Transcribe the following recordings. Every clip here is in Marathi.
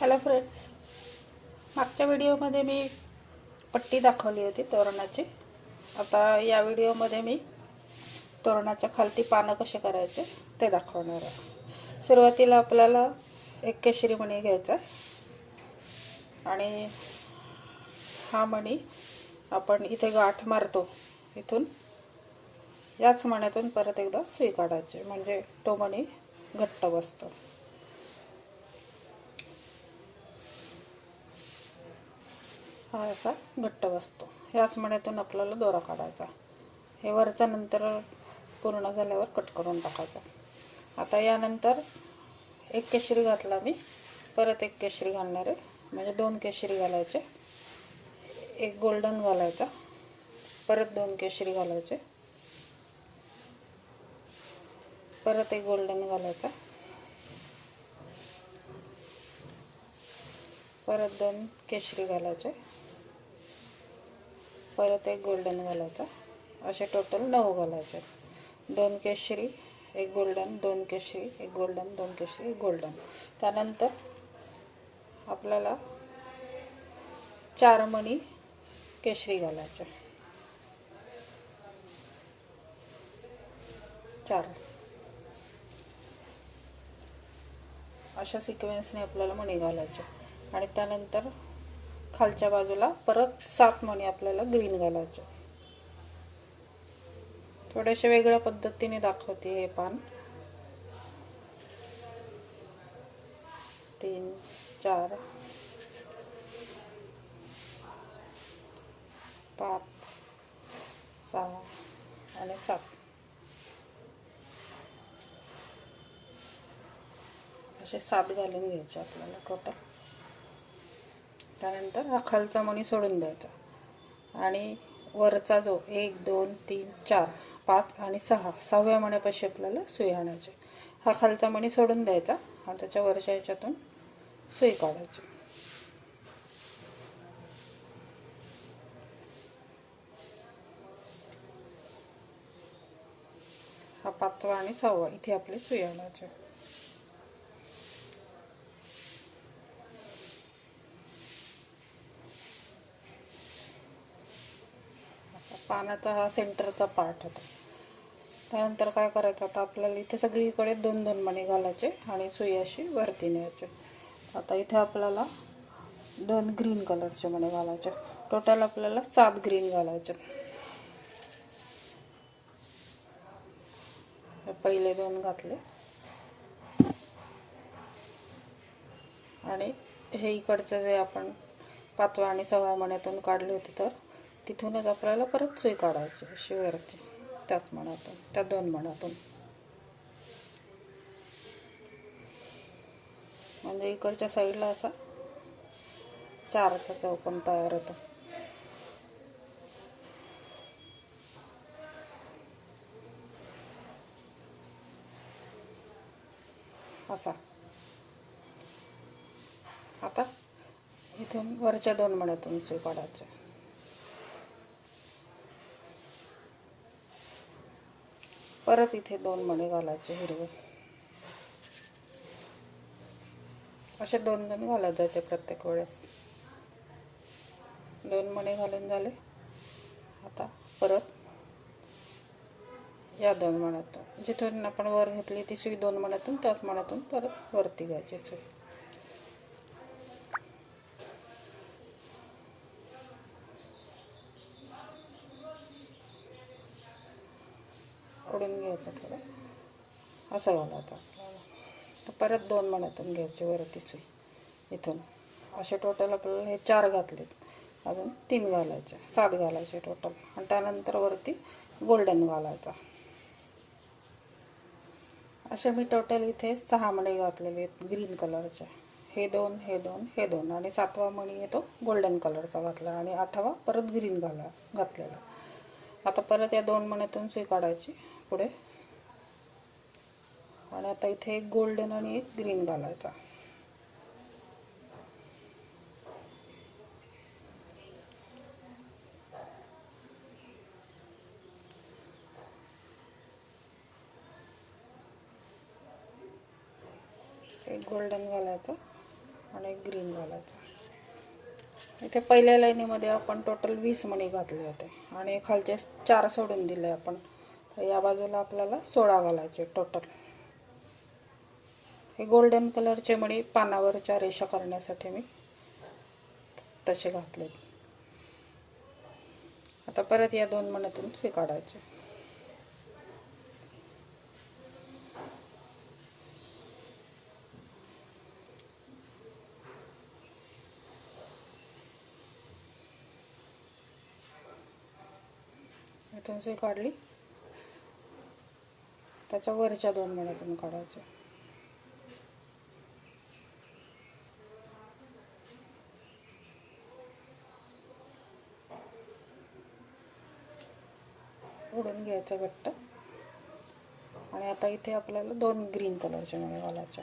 हॅलो फ्रेंड्स, मागच्या व्हिडिओमध्ये मी पट्टी दाखवली होती तोरणाची. आता या व्हिडिओमध्ये मी तोरणाच्या खालती पानं कसे करायचे ते दाखवणार आहे. सुरुवातीला आपल्याला एक केशरी मणी घ्यायचा आणि हा मणी आपण इथे गाठ मारतो, इथून याच मण्यातून परत एकदा सुई काढायची, म्हणजे तो मणी घट्ट बसतो. हा असा घट्ट बसतो. याच मण्यातून आपल्याला दोरा काढायचा. हे वरचा नंतर पूर्ण झाल्यावर कट करून टाकायचा. आता यानंतर एक केशरी घातला मी, परत एक केशरी घालणार आहे, म्हणजे दोन केशरी घालायचे. एक गोल्डन घालायचा, परत दोन केशरी घालायचे, परत एक गोल्डन घालायचा, परत दोन केशरी घालायचे, परत एक गोल्डन घालायचा. असे टोटल 9 घालायचे. दोन केशरी, एक गोल्डन, दोन केशरी, एक गोल्डन, दोन केशरी, एक गोल्डन. त्यानंतर आपल्याला 4 मणी केशरी घालायचे. 4 अशा सिक्वेन्सने आपल्याला मणी घालायचे. आणि त्यानंतर खालच्या बाजूला परत 7 मणी आपल्याला ग्रीन घालायचे. थोडेसे वेगळ्या पद्धतीने दाखवते हे पान. 3 4 5 6 आणि 7 असे 7 घालून घ्यायचे आपल्याला टोटल. त्यानंतर हा खालचा मणी सोडून द्यायचा आणि वरचा जो 1 2 3 4 5 आणि 6 सहाव्या मण्यापाशी आपल्याला सुई आणायची. हा खालचा मणी सोडून द्यायचा आणि त्याच्या वरच्या ह्याच्यातून सुई काढायची. हा 5वा आणि 6वा इथे आपली सुई आणायची. असा पानाचा हा सेंटरचा पार्ट होता. त्यानंतर काय करायचं, आता आपल्याला इथे सगळीकडे 2-2 मणी घालायचे आणि सुई अशी वरती न्यायची. आता इथे आपल्याला 2 ग्रीन कलरचे मणी घालायचे. टोटल आपल्याला 7 ग्रीन घालायचे. पहिले 2 घातले आणि हे इकडचं जे आपण 5व्या आणि 6व्या मण्यातून काढले होते, तर तिथूनच आपल्याला परत सुई काढायची अशी वरती, त्याच मण्यातून, त्या 2 मण्यातून. म्हणजे इकडच्या साईडला असा 4चा चौकोन तयार होतो. असा. आता इथून वरच्या 2 मण्यातून सुई काढायची. परत इथे 2 मणी घालायचे हिरवे. असे 2-2 घालत जायचे प्रत्येक वेळेस. 2 मणी घालून झाले. आता परत या 2 मण्यातून, जिथून आपण वर घेतली ती सुई 2 मण्यातून, त्याच मण्यातून परत वरती घ्यायची सुई. ओढून घ्यायचं थोडं, असं घालायचं आपल्याला. तर परत 2 मण्यातून घ्यायची वरती सुई इथून. असे टोटल आपल्याला हे 4 घातलेत, अजून 3 घालायचे, 7 घालायचे टोटल. आणि त्यानंतर वरती गोल्डन घालायचा. असे मी टोटल इथे 6 मणी घातलेले आहेत ग्रीन कलरचे. हे 2, हे 2, हे 2 आणि 7वा मणी येतो गोल्डन कलरचा घातला आणि 8वा परत ग्रीन घातलेला. आता परत या 2 मण्यातून सुई काढायची पुढे. आणि आता इथे एक गोल्डन आणि एक ग्रीन घालायचा. एक गोल्डन घालायचा आणि ग्रीन घालायचा. इथे पहिल्या लाईनीमध्ये आपण टोटल 20 मणी घातले होते आणि खालचे 4 सोडून दिले आपण. तर या बाजूला आपल्याला 16 घालायचे टोटल. हे गोल्डन कलरचे मणी पानावरच्या रेषा करण्यासाठी मी तसे घातले. आता परत या 2 मण्यातून सुई काढायची. इथून सुई काढली, त्याच्या वरच्या 2 मण्यातून काढायचे. ओढून घ्यायचं घट्ट. आणि आता इथे आपल्याला 2 ग्रीन कलरचे मणी घालायचे.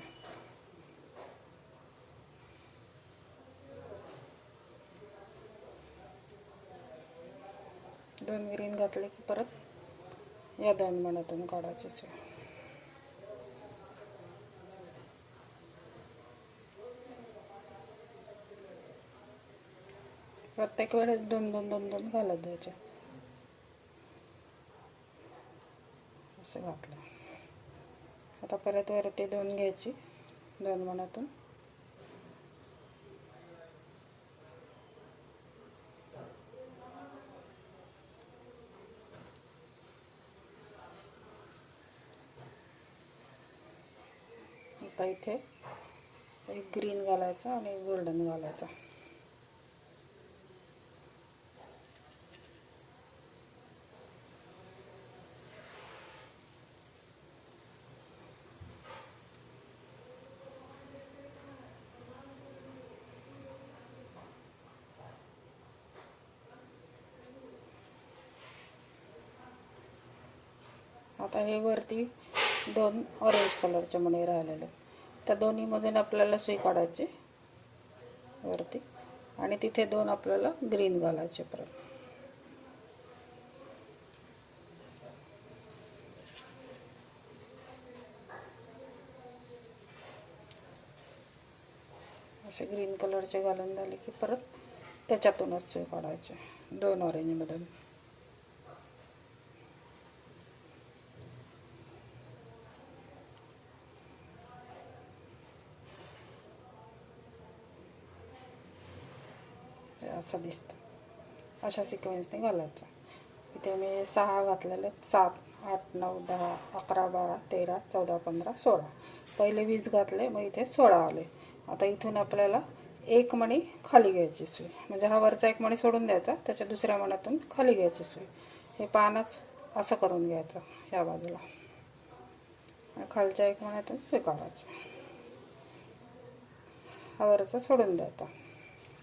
दोन ग्रीन घातले की परत या 2 मण्यातून काढायचे. प्रत्येक वेळेस 2-2-2-2 घालत द्यायचे. असं घातलं. आता परत वरती 2 घ्यायची 2 मण्यातून. आता इथे एक ग्रीन घालायचा आणि एक गोल्डन घालायचा. आता हे वरती 2 ऑरेंज कलरचे मणी राहिलेले, त्या दोन्हीमधून आपल्याला सुई काढायची वरती आणि तिथे 2 आपल्याला ग्रीन घालायचे परत. असे ग्रीन कलरचे घालून झाले की परत त्याच्यातूनच सुई काढायचे 2 ऑरेंजमधून. असं दिसतं. अशा सिक्वेन्सने घालायचं. इथे मी 6 घातलेले, 7, 8, 9, 10, 11, 12, 13, 14, 15, 16. पहिले 20 घातले, मग इथे 16 आले. आता इथून आपल्याला 1 मणी खाली घ्यायची सुई, म्हणजे हा वरचा 1 मणी सोडून द्यायचा, त्याच्या दुसऱ्या मण्यातून खाली घ्यायची सुई. हे पानच असं करून घ्यायचं या बाजूला आणि खालच्या 1 मण्यातून सुई काढायची. हा वरचा सोडून द्यायचा.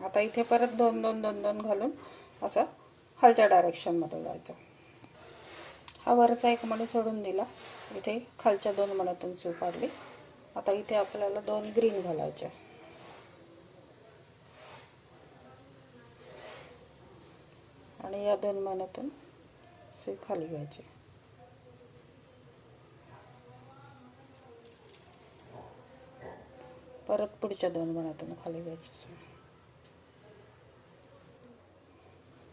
आता इथे परत 2-2-2-2 घालून असं खालच्या डायरेक्शनमध्ये जायचं. हा वरचा 1 मणी सोडून दिला, इथे खालच्या 2 मण्यातून सुई काढली. आता इथे आपल्याला 2 ग्रीन घालायचे आणि या 2 मण्यातून सुई खाली घ्यायची. परत पुढच्या 2 मण्यातून खाली घ्यायची सुई.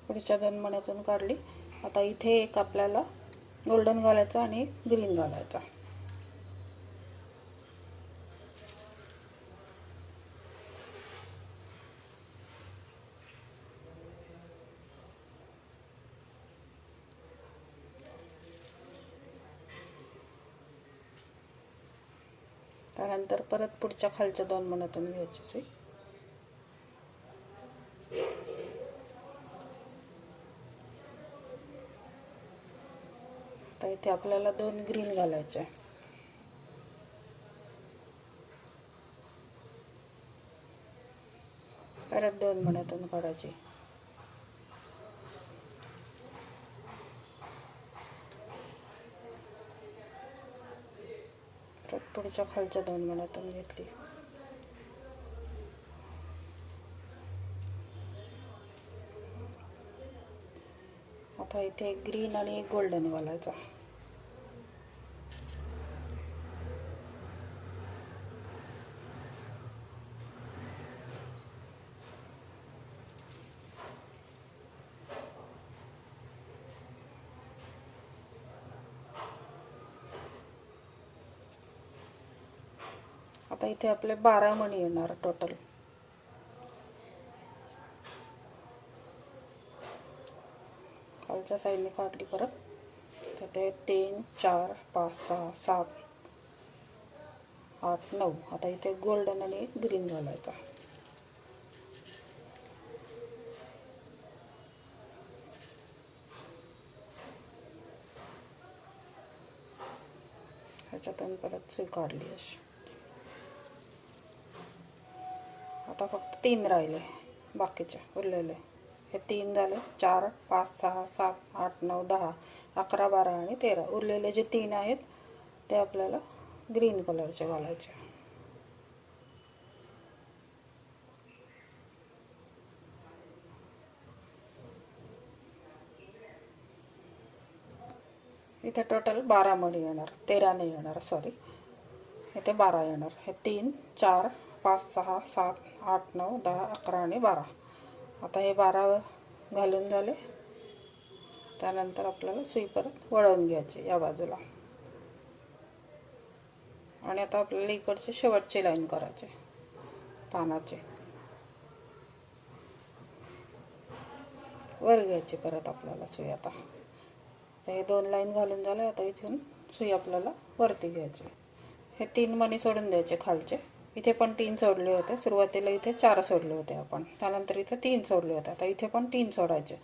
पुढच्या 2 मण्यातून काढली. आता इथे एक आपल्याला गोल्डन घालायचा आणि ग्रीन घालायचा. त्यानंतर परत पुढच्या खालच्या 2 मण्यातून घ्यायची सुई. आता इथे आपल्याला 2 ग्रीन घालायचे. परत 2 मण्यातून काढायची. परत पुढच्या खालच्या 2 मण्यातून घेतली. आता इथे एक ग्रीन आणि एक गोल्डन घालायचा. आता इथे आपले 12 मणी येणार टोटल. खालच्या साईडने काढली परत, तर ते 3 4 5 6 7 8 9. आता इथे गोल्डन आणि ग्रीन घालायचा. ह्याच्यातून परत सुई काढली अशी. आता फक्त 3 राहिले बाकीचे उरलेले. हे 3 झाले. 4 5 6 7 8 9 10 11 12 आणि 13. उरलेले जे 3 आहेत ते आपल्याला ग्रीन कलरचे घालायचे. इथे टोटल 12 मणी येणार, 13 नाही येणार, सॉरी. इथे 12 येणार. हे 3 4 5 6 7 8 9 10 11 आणि 12. आता हे 12 घालून झाले. त्यानंतर आपल्याला सुई परत वळवून घ्यायची या बाजूला. आणि आता आपल्याला इकडची शेवटची लाईन करायची पानाची. वर घ्यायची परत आपल्याला सुई. आता हे 2 लाईन घालून झाले. आता इथून सुई आपल्याला वरती घ्यायची. हे 3 मणी सोडून द्यायचे खालचे. इथे पण 3 सोडले होते सुरुवातीला. इथे 4 सोडले होते आपण, त्यानंतर इथे 3 सोडले होते. आता इथे पण 3 सोडायचे.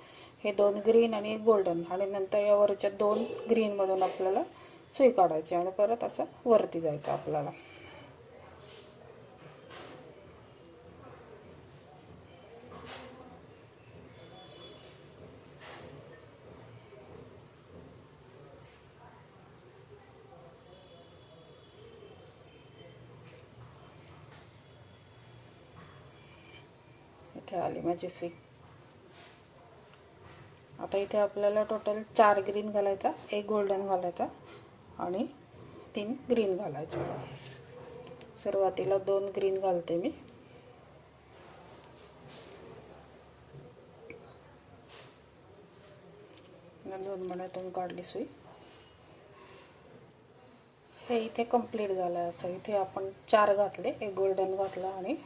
हे 2 ग्रीन आणि 1 गोल्डन, आणि नंतर या वरच्या 2 ग्रीनमधून आपल्याला सुई काढायची आणि परत असं वरती जायचं आपल्याला. इथे आली माझी सुई. आता इथे आपल्याला टोटल 4 ग्रीन घालायचा, 1 गोल्डन घालायचा आणि 3 ग्रीन घालायचे. सुरुवातीला 2 ग्रीन घालते मी. दोन मण्यातून काढली सुई. हे इथे कंप्लीट झालं. असं इथे आपण 4 घातले, 1 गोल्डन घातला आणि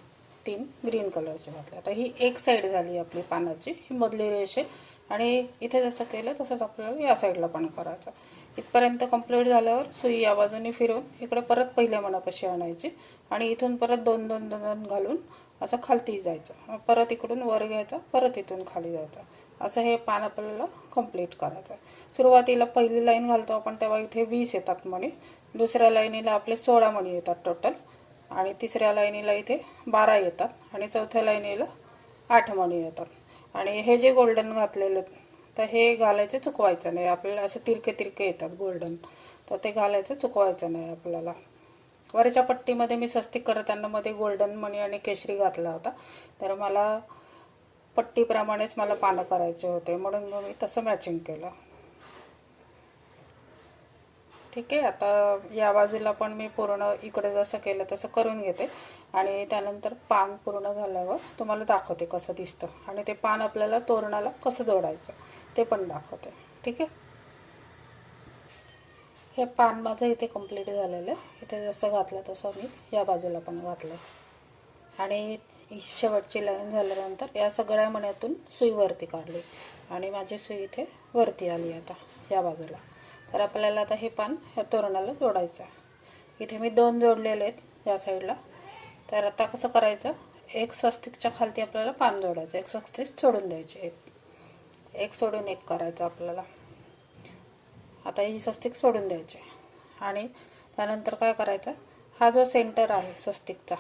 3 ग्रीन कलरचे घातले. आता ही एक साईड झाली आपली पानाची, ही मधली रेष आहे. आणि इथे जसं केलं तसंच आपल्याला या साईडला पण करायचं. इथपर्यंत कंप्लीट झाल्यावर सुई या बाजूने फिरवून इकडे परत पहिल्या मणापाशी आणायची आणि इथून परत 2 2 2 घालून असं खालती जायचं. परत इकडून वर घ्यायचा, परत इथून खाली जायचं. असं हे पान आपल्याला कंप्लीट करायचं. सुरुवातीला पहिली लाईन घालतो आपण तेव्हा इथे 20 येतात मणी. दुसऱ्या लाईनीला आपले 16 मणी येतात टोटल. आणि तिसऱ्या लाईनीला इथे 12 येतात. आणि चौथ्या लाईनीला 8 मणी येतात. आणि हे जे गोल्डन घातलेले तर हे घालायचे चुकवायचं नाही आपल्याला. असे तिरके तिरके येतात गोल्डन, तर ते घालायचं चुकवायचं नाही आपल्याला. वरच्या पट्टीमध्ये मी स्वस्तिक करताना मध्ये गोल्डन मणी आणि केशरी घातला होता, तर मला पट्टीप्रमाणेच मला पानं करायचे होते, म्हणून मी तसं मॅचिंग केलं. ठीक आहे. आता या बाजूला पण मी पूर्ण इकडे जसं केलं तसं करून घेते आणि त्यानंतर पान पूर्ण झाल्यावर तुम्हाला दाखवते कसं दिसतं. आणि ते पान आपल्याला तोरणाला कसं जोडायचं ते पण दाखवते. ठीक आहे. हे पान माझं इथे कंप्लीट झालेलं आहे. इथे जसं घातलं तसं मी या बाजूला पण घातलं. आणि शेवटची लाईन झाल्यानंतर या सगळ्या मण्यातून सुई वरती काढली आणि माझी सुई इथे वरती आली आता या बाजूला. तर आपल्याला आता हे पान ह्या तोरणाला जोडायचं आहे. इथे मी 2 जोडलेले आहेत या साईडला. तर आता कसं करायचं, एक स्वस्तिकच्या खालती आपल्याला पान जोडायचं, एक स्वस्तिक सोडून द्यायचे, एक सोडून एक करायचं आपल्याला. आता ही स्वस्तिक सोडून द्यायची आणि त्यानंतर काय करायचं, हा जो सेंटर आहे स्वस्तिकचा,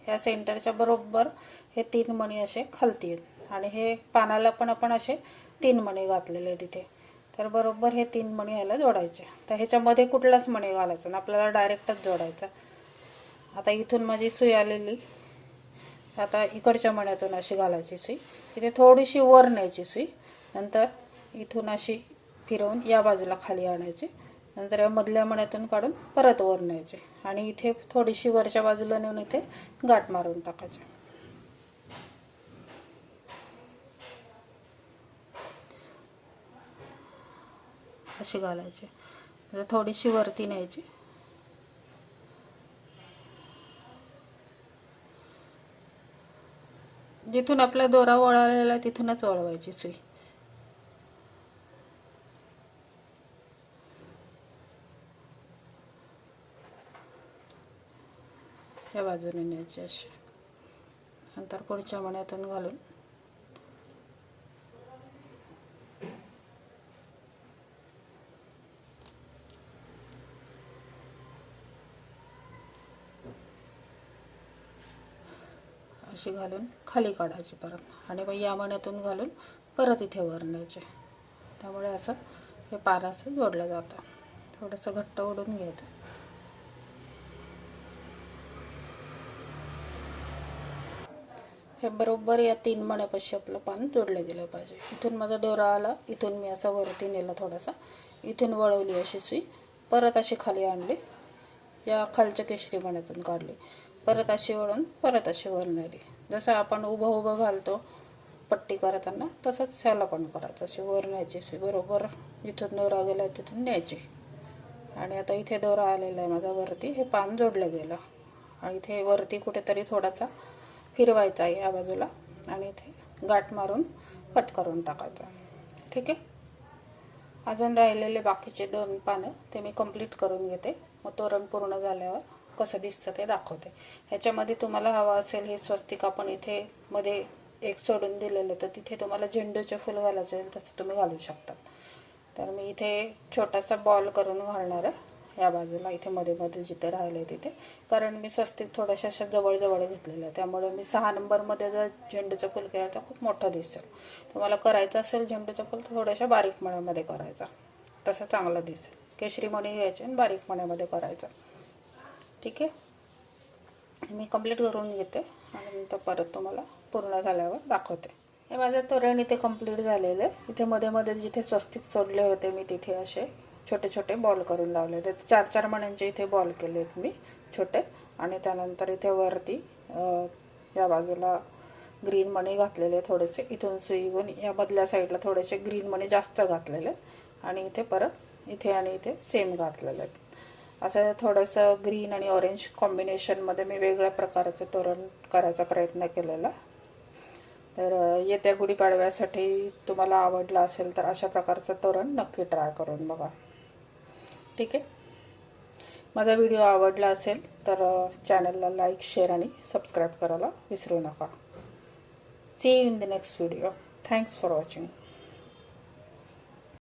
या सेंटरच्या बरोबर हे 3 मणी असे खालती आहेत. आणि हे पानाला पण आपण असे 3 मणी घातलेले आहेत इथे. तर बरोबर हे 3 मणी ह्याला जोडायचे. तर ह्याच्यामध्ये कुठलाच मणी घालायचा ना, आपल्याला डायरेक्टच जोडायचा. आता इथून माझी सुई आलेली, आता इकडच्या मण्यातून अशी घालायची सुई. इथे थोडीशी वर न्यायची सुई, नंतर इथून अशी फिरवून या बाजूला खाली आणायची, नंतर या मधल्या मण्यातून काढून परत वर न्यायचे आणि इथे थोडीशी वरच्या बाजूला नेऊन इथे गाठ मारून टाकायची. अशी घालायची. थोडीशी वरती न्यायची जिथून आपला दोरा वळवलेला आहे तिथूनच वळवायची सुई. या बाजूने न्यायची अशी, नंतर पुढच्या मण्यातून घालून अशी घालून खाली काढायची परत आणि मग या मण्यातून घालून परत इथे वर न्यायचे. त्यामुळे असं हे पान असं जोडलं जातं. थोडंसं घट्ट ओढून घ्यायचं. हे बरोबर या 3 मण्यापाशी आपलं पान जोडलं गेलं पाहिजे. इथून माझा दोरा आला, इथून मी असा वरती नेला थोडासा, इथून वळवली अशी सुई, परत अशी खाली आणली, या खालच्या केशरी मण्यातून काढली, परत अशी वळून परत अशी वर नेली. जसं आपण उभं उभं घालतो पट्टी करताना तसंच ह्याला पण करायचं. अशी वर न्यायची सुई, बरोबर जिथून दोरा गेला तिथून न्यायची. आणि आता इथे दोरा आलेला आहे माझा वरती, हे पान जोडलं गेलं आणि इथे वरती कुठेतरी थोडासा फिरवायचा आहे या बाजूला आणि इथे गाठ मारून कट करून टाकायचा. ठीक आहे. अजून राहिलेले बाकीचे 2 पानं ते मी कंप्लीट करून घेते. मग तोरण पूर्ण झाल्यावर कसं दिसतं ते दाखवते. ह्याच्यामध्ये तुम्हाला हवं असेल हे स्वस्तिक आपण इथे मध्ये एक सोडून दिलेलं, तर तिथे तुम्हाला झेंडूचे फूल घालायचं असेल तसं तुम्ही घालू शकता. तर मी इथे छोटासा बॉल करून घालणार आहे या बाजूला, इथे मध्ये मध्ये जिथे राहिले तिथे, कारण मी स्वस्तिक थोड्याशा अशा जवळ घेतलेलं आहे. त्यामुळे मी 6 नंबरमध्ये जर झेंडूचं फूल केलं तर खूप मोठं दिसेल. तुम्हाला करायचं असेल झेंडूचं फूल थोड्याशा बारीक मण्यामध्ये करायचा, तसं चांगलं दिसेल. केशरी मणी घ्यायचे आणि बारीक मण्यामध्ये करायचं. ठीक आहे. मी कंप्लीट करून घेते आणि नंतर परत तुम्हाला पूर्ण झाल्यावर दाखवते. हे माझं तोरण इथे कंप्लीट झालेलं आहे. इथे मध्ये मध्ये जिथे स्वस्तिक सोडले होते मी तिथे असे छोटे छोटे बॉल करून लावलेले. 4-4 मण्यांचे इथे बॉल केले आहेत मी छोटे. आणि त्यानंतर इथे वरती या बाजूला ग्रीन मणी घातलेले थोडेसे, इथून सुई घेऊन या मधल्या साईडला थोडेसे ग्रीन मणी जास्त घातलेले आहेत आणि इथे परत इथे आणि इथे सेम घातलेले आहेत. असं थोडंसं ग्रीन आणि ऑरेंज कॉम्बिनेशनमध्ये मी वेगळ्या प्रकारचं तोरण करायचा प्रयत्न केलेला. तर येत्या गुढीपाडव्यासाठी तुम्हाला आवडलं असेल तर अशा प्रकारचं तोरण नक्की ट्राय करून बघा. ठीक आहे. माझा व्हिडिओ आवडला असेल तर चॅनलला लाईक, शेअर आणि सबस्क्राईब करायला विसरू नका. See you in the next video. Thanks for watching.